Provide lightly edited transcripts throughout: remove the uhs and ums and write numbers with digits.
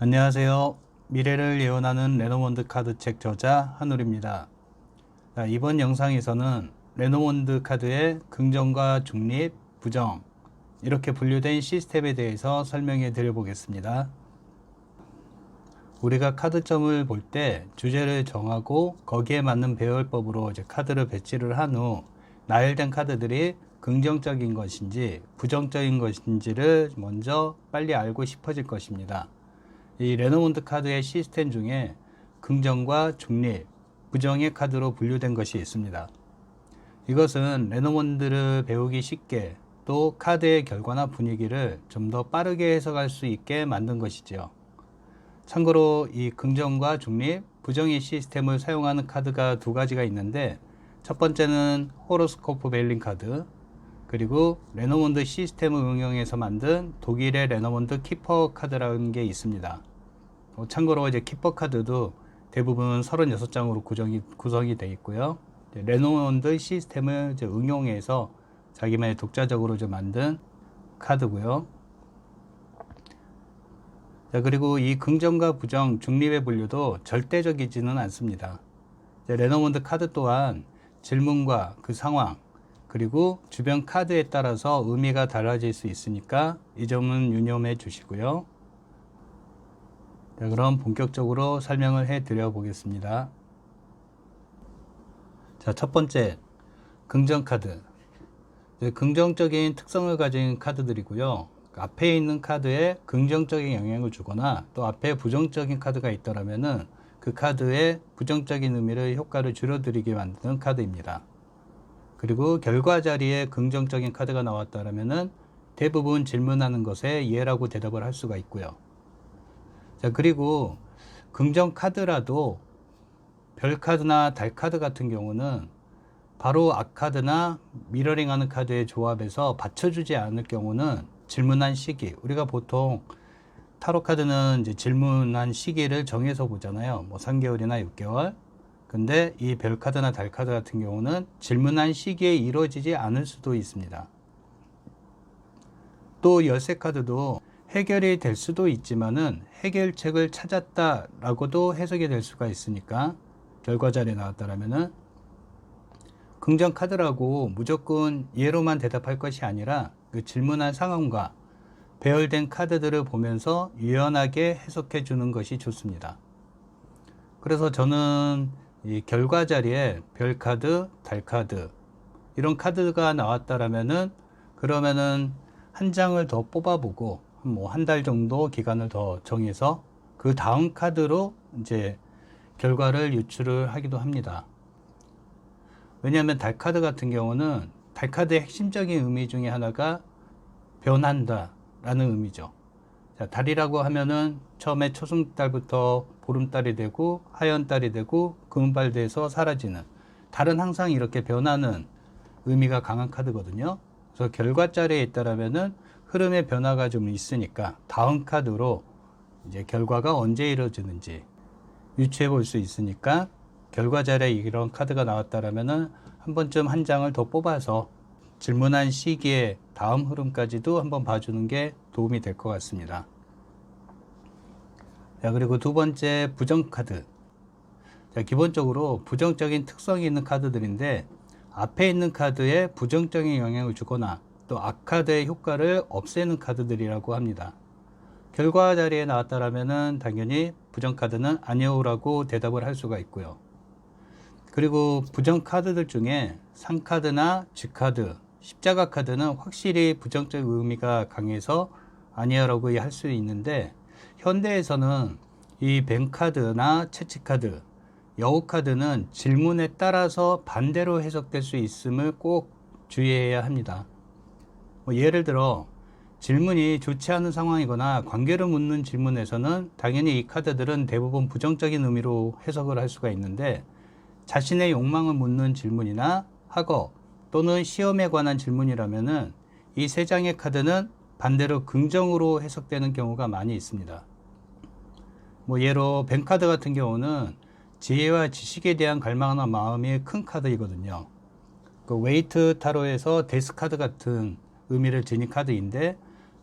안녕하세요. 미래를 예언하는 레노몬드 카드책 저자 한울입니다. 이번 영상에서는 레노몬드 카드의 긍정과 중립, 부정 이렇게 분류된 시스템에 대해서 설명해 드려 보겠습니다. 우리가 카드점을 볼 때 주제를 정하고 거기에 맞는 배열법으로 카드를 배치를 한 후 나열된 카드들이 긍정적인 것인지 부정적인 것인지를 먼저 빨리 알고 싶어질 것입니다. 이 레노몬드 카드의 시스템 중에 긍정과 중립, 부정의 카드로 분류된 것이 있습니다. 이것은 레노몬드를 배우기 쉽게 또 카드의 결과나 분위기를 좀 더 빠르게 해석할 수 있게 만든 것이지요. 참고로 이 긍정과 중립, 부정의 시스템을 사용하는 카드가 두 가지가 있는데, 첫 번째는 호로스코프 벨링 카드, 그리고 레노몬드 시스템을 응용해서 만든 독일의 레노몬드 키퍼 카드라는 게 있습니다. 참고로 키퍼 카드도 대부분 36장으로 구성이 되어 있고요. 레노몬드 시스템을 응용해서 자기만의 독자적으로 만든 카드고요. 그리고 이 긍정과 부정, 중립의 분류도 절대적이지는 않습니다. 레노몬드 카드 또한 질문과 그 상황, 그리고 주변 카드에 따라서 의미가 달라질 수 있으니까 이 점은 유념해 주시고요. 그럼 본격적으로 설명을 해 드려 보겠습니다. 첫 번째, 긍정 카드. 긍정적인 특성을 가진 카드들이고요. 앞에 있는 카드에 긍정적인 영향을 주거나 또 앞에 부정적인 카드가 있더라면은 그 카드의 부정적인 의미를 효과를 줄여드리게 만드는 카드입니다. 그리고 결과 자리에 긍정적인 카드가 나왔다면은 대부분 질문하는 것에 예라고 대답을 할 수가 있고요. 그리고 긍정 카드라도 별 카드나 달 카드 같은 경우는 바로 앞 카드나 미러링 하는 카드의 조합에서 받쳐주지 않을 경우는 질문한 시기, 우리가 보통 타로 카드는 질문한 시기를 정해서 보잖아요. 3개월이나 6개월. 근데 이 별 카드나 달 카드 같은 경우는 질문한 시기에 이루어지지 않을 수도 있습니다. 또 열쇠 카드도 해결이 될 수도 있지만은 해결책을 찾았다라고도 해석이 될 수가 있으니까 결과 자리에 나왔다라면은 긍정 카드라고 무조건 예로만 대답할 것이 아니라 그 질문한 상황과 배열된 카드들을 보면서 유연하게 해석해 주는 것이 좋습니다. 그래서 저는 이 결과 자리에 별 카드, 달 카드 이런 카드가 나왔다라면은 그러면은 한 장을 더 뽑아보고 한 달 정도 기간을 더 정해서 그 다음 카드로 결과를 유출을 하기도 합니다. 왜냐하면 달 카드 같은 경우는 달 카드의 핵심적인 의미 중에 하나가 변한다 라는 의미죠. 달이라고 하면은 처음에 초승달부터 보름달이 되고 하연달이 되고 금은달 돼서 사라지는, 달은 항상 이렇게 변하는 의미가 강한 카드거든요. 그래서 결과 자리에 있다라면은 흐름의 변화가 좀 있으니까 다음 카드로 결과가 언제 이루어지는지 유추해 볼 수 있으니까 결과 자리에 이런 카드가 나왔다라면은 한 번쯤 한 장을 더 뽑아서 질문한 시기에 다음 흐름까지도 한번 봐주는 게 도움이 될 것 같습니다. 그리고 두 번째, 부정 카드. 기본적으로 부정적인 특성이 있는 카드들인데 앞에 있는 카드에 부정적인 영향을 주거나 또 앞 카드의 효과를 없애는 카드들이라고 합니다. 결과 자리에 나왔다라면은 당연히 부정 카드는 아니오라고 대답을 할 수가 있고요. 그리고 부정 카드들 중에 상카드나 쥐카드, 십자가 카드는 확실히 부정적 의미가 강해서 아니야라고 할 수 있는데, 현대에서는 이 뱅 카드나 채찍 카드, 여우 카드는 질문에 따라서 반대로 해석될 수 있음을 꼭 주의해야 합니다. 예를 들어 질문이 좋지 않은 상황이거나 관계를 묻는 질문에서는 당연히 이 카드들은 대부분 부정적인 의미로 해석을 할 수가 있는데, 자신의 욕망을 묻는 질문이나 학업 또는 시험에 관한 질문이라면은 이 세 장의 카드는 반대로 긍정으로 해석되는 경우가 많이 있습니다. 예로 뱅 카드 같은 경우는 지혜와 지식에 대한 갈망이나 마음이 큰 카드이거든요. 그 웨이트 타로에서 데스 카드 같은 의미를 지닌 카드인데,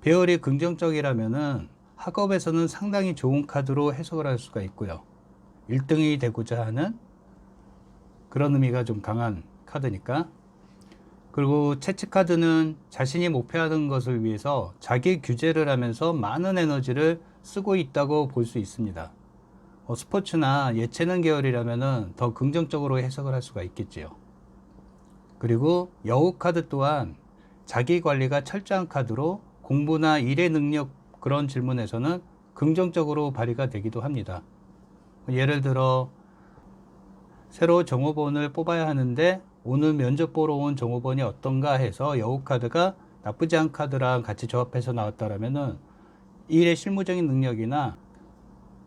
배열이 긍정적이라면은 학업에서는 상당히 좋은 카드로 해석을 할 수가 있고요. 1등이 되고자 하는 그런 의미가 좀 강한 카드니까. 그리고 채찍 카드는 자신이 목표하는 것을 위해서 자기 규제를 하면서 많은 에너지를 쓰고 있다고 볼 수 있습니다. 스포츠나 예체능 계열이라면 더 긍정적으로 해석을 할 수가 있겠지요. 그리고 여우 카드 또한 자기 관리가 철저한 카드로 공부나 일의 능력 그런 질문에서는 긍정적으로 발휘가 되기도 합니다. 예를 들어 새로 종업원을 뽑아야 하는데 오늘 면접 보러 온 종업원이 어떤가 해서 여우 카드가 나쁘지 않은 카드랑 같이 조합해서 나왔다라면은 일의 실무적인 능력이나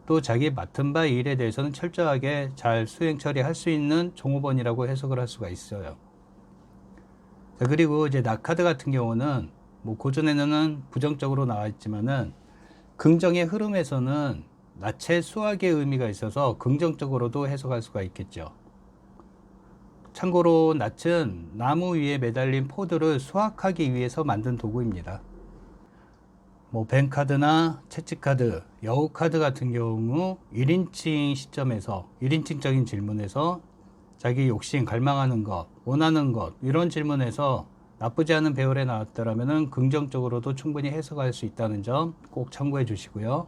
또 자기 맡은 바 일에 대해서는 철저하게 잘 수행 처리할 수 있는 종업원이라고 해석을 할 수가 있어요. 자, 그리고 이제 낙카드 같은 경우는 뭐 고전에는 부정적으로 나와 있지만은 긍정의 흐름에서는 낯의 수확의 의미가 있어서 긍정적으로도 해석할 수가 있겠죠. 참고로 낯은 나무 위에 매달린 포도를 수확하기 위해서 만든 도구입니다. 뭐 뱅카드나 채찍카드, 여우카드 같은 경우 1인칭 시점에서 1인칭적인 질문에서 자기 욕심, 갈망하는 것, 원하는 것 이런 질문에서 나쁘지 않은 배열에 나왔더라면 긍정적으로도 충분히 해석할 수 있다는 점 꼭 참고해 주시고요.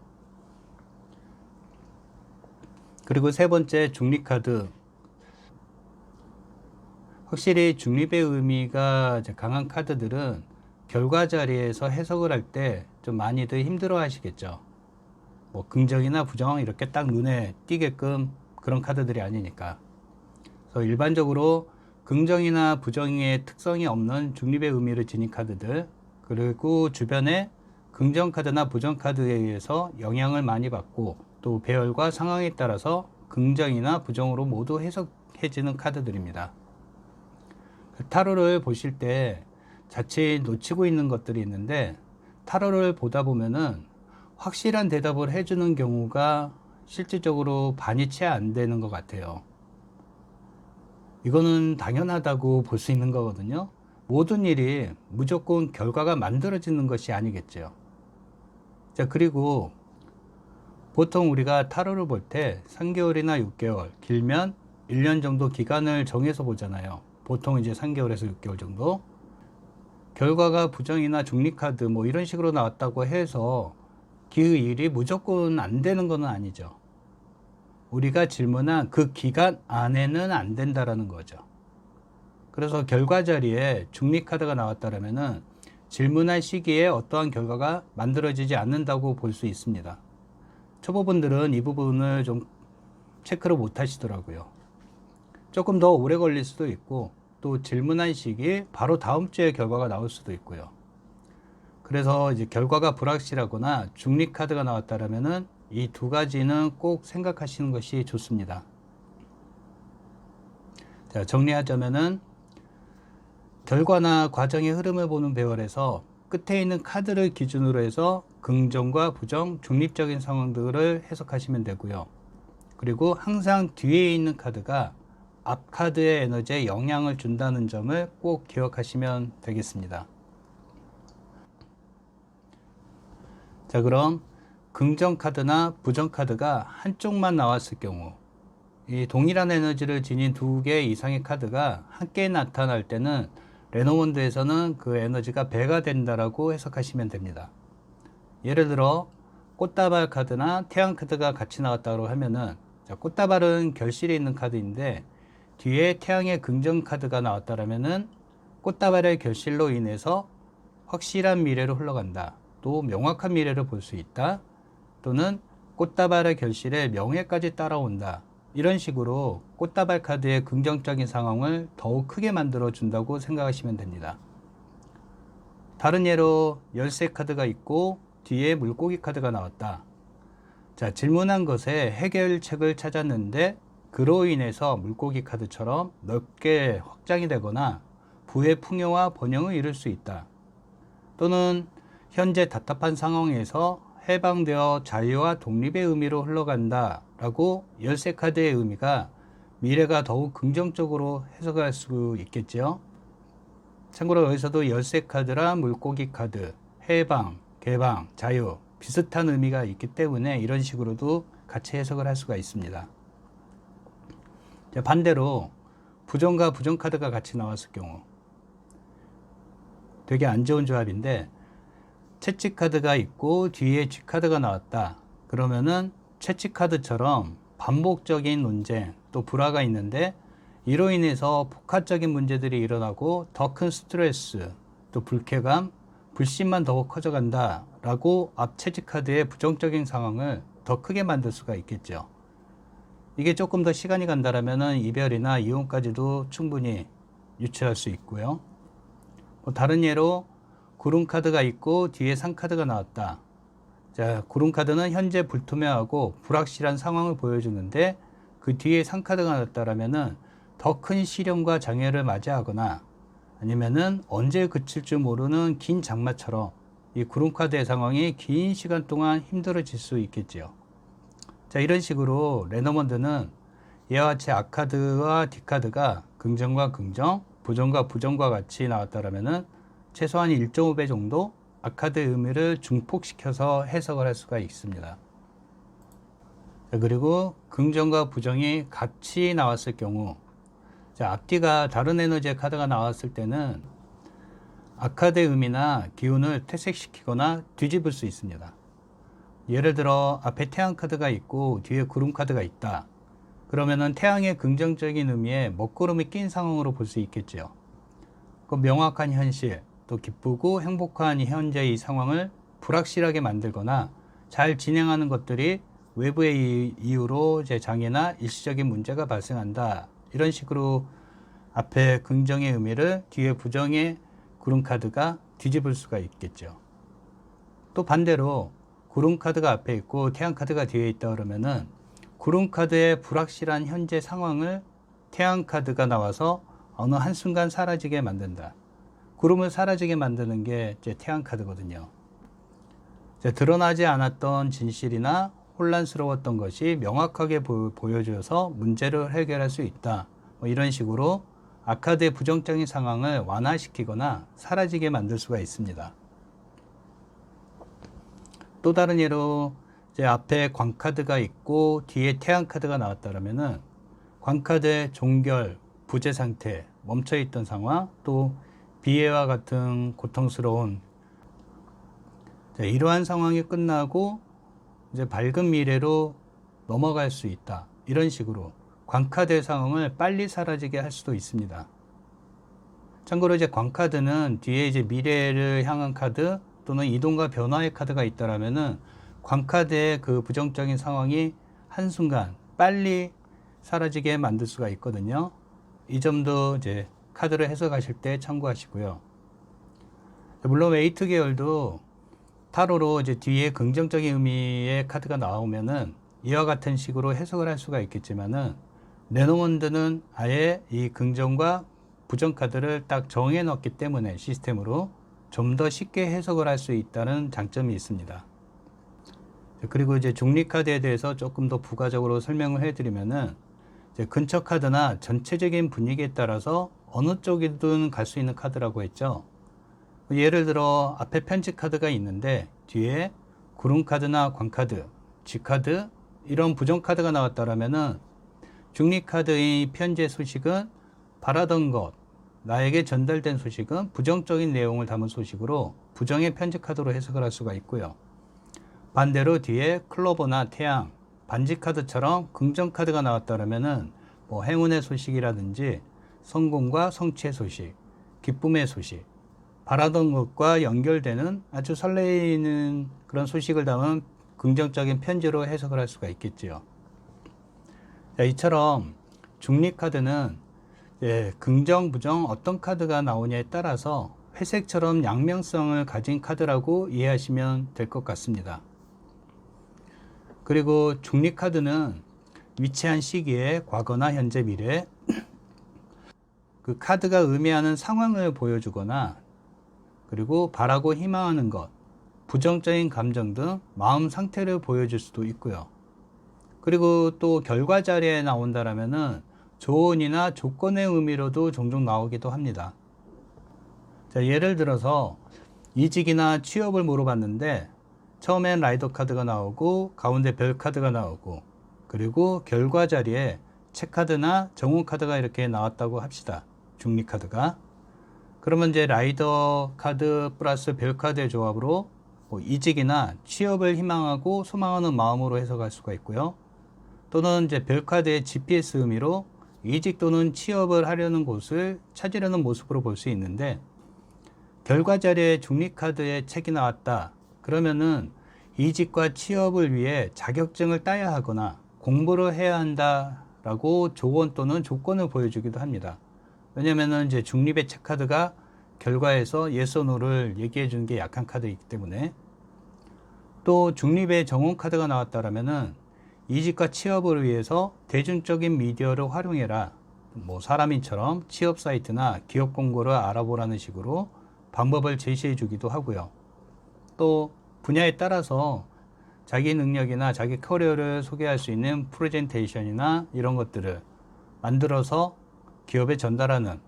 그리고 세 번째 중립카드. 확실히 중립의 의미가 강한 카드들은 결과 자리에서 해석을 할 때 좀 많이들 힘들어 하시겠죠. 뭐 긍정이나 부정 이렇게 딱 눈에 띄게끔 그런 카드들이 아니니까. 그래서 일반적으로 긍정이나 부정의 특성이 없는 중립의 의미를 지닌 카드들, 그리고 주변에 긍정 카드나 부정 카드에 의해서 영향을 많이 받고 또 배열과 상황에 따라서 긍정이나 부정으로 모두 해석해지는 카드들입니다. 타로를 보실 때 자칫 놓치고 있는 것들이 있는데, 타로를 보다 보면은 확실한 대답을 해주는 경우가 실질적으로 반이 채 안 되는 것 같아요. 이거는 당연하다고 볼 수 있는 거거든요. 모든 일이 무조건 결과가 만들어지는 것이 아니겠죠. 자, 그리고 보통 우리가 타로를 볼 때 3개월이나 6개월, 길면 1년 정도 기간을 정해서 보잖아요. 보통 이제 3개월에서 6개월 정도. 결과가 부정이나 중립카드 뭐 이런 식으로 나왔다고 해서 그 일이 무조건 안 되는 건 아니죠. 우리가 질문한 그 기간 안에는 안 된다라는 거죠. 그래서 결과 자리에 중립카드가 나왔다라면은 질문한 시기에 어떠한 결과가 만들어지지 않는다고 볼 수 있습니다. 초보분들은 이 부분을 좀 체크를 못 하시더라고요. 조금 더 오래 걸릴 수도 있고 또 질문한 시기 바로 다음 주에 결과가 나올 수도 있고요. 그래서 이제 결과가 불확실하거나 중립 카드가 나왔다라면은 이 두 가지는 꼭 생각하시는 것이 좋습니다. 자, 정리하자면은 결과나 과정의 흐름을 보는 배열에서 끝에 있는 카드를 기준으로 해서 긍정과 부정, 중립적인 상황들을 해석하시면 되고요. 그리고 항상 뒤에 있는 카드가 앞 카드의 에너지에 영향을 준다는 점을 꼭 기억하시면 되겠습니다. 자, 그럼 긍정 카드나 부정 카드가 한쪽만 나왔을 경우, 이 동일한 에너지를 지닌 두 개 이상의 카드가 함께 나타날 때는 레노몬드에서는 그 에너지가 배가 된다라고 해석하시면 됩니다. 예를 들어 꽃다발 카드나 태양 카드가 같이 나왔다고 하면은, 자, 꽃다발은 결실이 있는 카드인데 뒤에 태양의 긍정 카드가 나왔다라면은 꽃다발의 결실로 인해서 확실한 미래로 흘러간다, 또 명확한 미래를 볼 수 있다, 또는 꽃다발의 결실에 명예까지 따라온다, 이런 식으로 꽃다발 카드의 긍정적인 상황을 더욱 크게 만들어 준다고 생각하시면 됩니다. 다른 예로 열쇠 카드가 있고 뒤에 물고기 카드가 나왔다. 자, 질문한 것에 해결책을 찾았는데 그로 인해서 물고기 카드처럼 넓게 확장이 되거나 부의 풍요와 번영을 이룰 수 있다. 또는 현재 답답한 상황에서 해방되어 자유와 독립의 의미로 흘러간다 라고 열쇠 카드의 의미가 미래가 더욱 긍정적으로 해석할 수 있겠죠. 참고로 여기서도 열쇠 카드랑 물고기 카드, 해방, 개방, 자유 비슷한 의미가 있기 때문에 이런 식으로도 같이 해석을 할 수가 있습니다. 반대로 부정과 부정 카드가 같이 나왔을 경우 되게 안 좋은 조합인데, 채찍 카드가 있고 뒤에 쥐 카드가 나왔다. 그러면은 채찍 카드처럼 반복적인 논쟁 또 불화가 있는데, 이로 인해서 복합적인 문제들이 일어나고 더 큰 스트레스 또 불쾌감, 불신만 더 커져간다 라고 앞 채찍 카드의 부정적인 상황을 더 크게 만들 수가 있겠죠. 이게 조금 더 시간이 간다라면 이별이나 이혼까지도 충분히 유출할 수 있고요. 다른 예로 구름 카드가 있고 뒤에 상 카드가 나왔다. 자, 구름 카드는 현재 불투명하고 불확실한 상황을 보여주는데, 그 뒤에 상 카드가 나왔다라면은 더 큰 시련과 장애를 맞이하거나 아니면은 언제 그칠 줄 모르는 긴 장마처럼 이 구름 카드의 상황이 긴 시간 동안 힘들어질 수 있겠지요. 자, 이런 식으로 레너먼드는 이와 같이 악카드와 뒷카드가 긍정과 긍정, 부정과 부정과 같이 나왔다라면은 최소한 1.5배 정도 악카드의 의미를 중폭시켜서 해석을 할 수가 있습니다. 자, 그리고 긍정과 부정이 같이 나왔을 경우, 자, 앞뒤가 다른 에너지의 카드가 나왔을 때는 악카드의 의미나 기운을 퇴색시키거나 뒤집을 수 있습니다. 예를 들어 앞에 태양 카드가 있고 뒤에 구름 카드가 있다. 그러면은 태양의 긍정적인 의미에 먹구름이 낀 상황으로 볼 수 있겠죠. 그 명확한 현실, 또 기쁘고 행복한 현재의 상황을 불확실하게 만들거나 잘 진행하는 것들이 외부의 이유로 장애나 일시적인 문제가 발생한다. 이런 식으로 앞에 긍정의 의미를 뒤에 부정의 구름 카드가 뒤집을 수가 있겠죠. 또 반대로 구름 카드가 앞에 있고 태양 카드가 뒤에 있다 그러면은 구름 카드의 불확실한 현재 상황을 태양 카드가 나와서 어느 한순간 사라지게 만든다. 구름을 사라지게 만드는 게 이제 태양 카드거든요. 이제 드러나지 않았던 진실이나 혼란스러웠던 것이 명확하게 보여져서 문제를 해결할 수 있다. 이런 식으로 악카드의 부정적인 상황을 완화시키거나 사라지게 만들 수가 있습니다. 또 다른 예로 이제 앞에 광카드가 있고 뒤에 태양카드가 나왔다면은 광카드의 종결, 부재 상태, 멈춰있던 상황, 또 비애와 같은 고통스러운 이러한 상황이 끝나고 이제 밝은 미래로 넘어갈 수 있다. 이런 식으로 광카드의 상황을 빨리 사라지게 할 수도 있습니다. 참고로 이제 광카드는 뒤에 이제 미래를 향한 카드 또는 이동과 변화의 카드가 있다라면은 광카드의 그 부정적인 상황이 한순간 빨리 사라지게 만들 수가 있거든요. 이 점도 이제 카드를 해석하실 때 참고하시고요. 물론 웨이트 계열도 타로로 이제 뒤에 긍정적인 의미의 카드가 나오면은 이와 같은 식으로 해석을 할 수가 있겠지만은 레노먼드는 아예 이 긍정과 부정 카드를 딱 정해 놓기 때문에 시스템으로 좀 더 쉽게 해석을 할 수 있다는 장점이 있습니다. 그리고 이제 중립 카드에 대해서 조금 더 부가적으로 설명을 해드리면은 이제 근처 카드나 전체적인 분위기에 따라서 어느 쪽이든 갈 수 있는 카드라고 했죠. 예를 들어 앞에 편지 카드가 있는데 뒤에 구름 카드나 광 카드, 쥐 카드 이런 부정 카드가 나왔다라면은 중립 카드의 편지의 소식은 바라던 것, 나에게 전달된 소식은 부정적인 내용을 담은 소식으로 부정의 편지 카드로 해석을 할 수가 있고요. 반대로 뒤에 클로버나 태양, 반지 카드처럼 긍정 카드가 나왔다라면은 뭐 행운의 소식이라든지 성공과 성취의 소식, 기쁨의 소식, 바라던 것과 연결되는 아주 설레이는 그런 소식을 담은 긍정적인 편지로 해석을 할 수가 있겠지요. 자, 이처럼 중립 카드는 긍정, 부정 어떤 카드가 나오냐에 따라서 회색처럼 양면성을 가진 카드라고 이해하시면 될 것 같습니다. 그리고 중립 카드는 위치한 시기에 과거나 현재, 미래 그 카드가 의미하는 상황을 보여주거나 그리고 바라고 희망하는 것, 부정적인 감정 등 마음 상태를 보여줄 수도 있고요. 그리고 또 결과 자리에 나온다라면은 조언이나 조건의 의미로도 종종 나오기도 합니다. 자, 예를 들어서 이직이나 취업을 물어봤는데 처음엔 라이더 카드가 나오고 가운데 별 카드가 나오고 그리고 결과 자리에 체크카드나 정원 카드가 이렇게 나왔다고 합시다. 중립 카드가. 그러면 이제 라이더 카드 플러스 별 카드의 조합으로 뭐 이직이나 취업을 희망하고 소망하는 마음으로 해석할 수가 있고요. 또는 이제 별 카드의 GPS 의미로 이직 또는 취업을 하려는 곳을 찾으려는 모습으로 볼 수 있는데, 결과 자리에 중립 카드의 책이 나왔다. 그러면은 이직과 취업을 위해 자격증을 따야 하거나 공부를 해야 한다라고 조언 또는 조건을 보여주기도 합니다. 왜냐면은 이제 중립의 책 카드가 결과에서 yes or no를 얘기해 주는 게 약한 카드이기 때문에. 또 중립의 정원 카드가 나왔다라면은 이직과 취업을 위해서 대중적인 미디어를 활용해라. 뭐 사람인처럼 취업 사이트나 기업 공고를 알아보라는 식으로 방법을 제시해 주기도 하고요. 또 분야에 따라서 자기 능력이나 자기 커리어를 소개할 수 있는 프레젠테이션이나 이런 것들을 만들어서 기업에 전달하는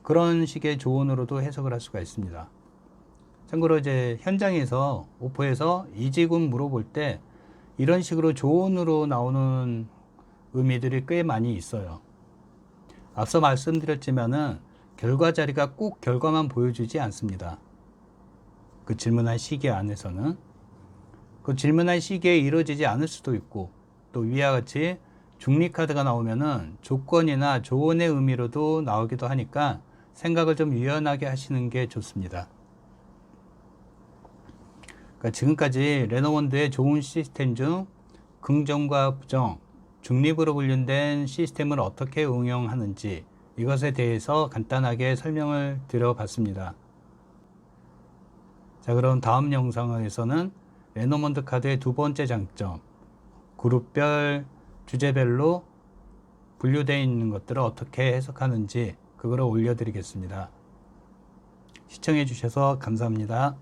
그런 식의 조언으로도 해석을 할 수가 있습니다. 참고로 이제 현장에서 오퍼에서 이직은 물어볼 때 이런 식으로 조언으로 나오는 의미들이 꽤 많이 있어요. 앞서 말씀드렸지만은 결과 자리가 꼭 결과만 보여주지 않습니다. 그 질문한 시기 안에서는 그 질문한 시기에 이루어지지 않을 수도 있고, 또 위와 같이 중립 카드가 나오면은 조건이나 조언의 의미로도 나오기도 하니까 생각을 좀 유연하게 하시는 게 좋습니다. 그러니까 지금까지 레노먼드의 좋은 시스템 중 긍정과 부정, 중립으로 분류된 시스템을 어떻게 응용하는지 이것에 대해서 간단하게 설명을 드려봤습니다. 자, 그럼 다음 영상에서는 레노먼드 카드의 두 번째 장점, 그룹별, 주제별로 분류되어 있는 것들을 어떻게 해석하는지 그거를 올려드리겠습니다. 시청해 주셔서 감사합니다.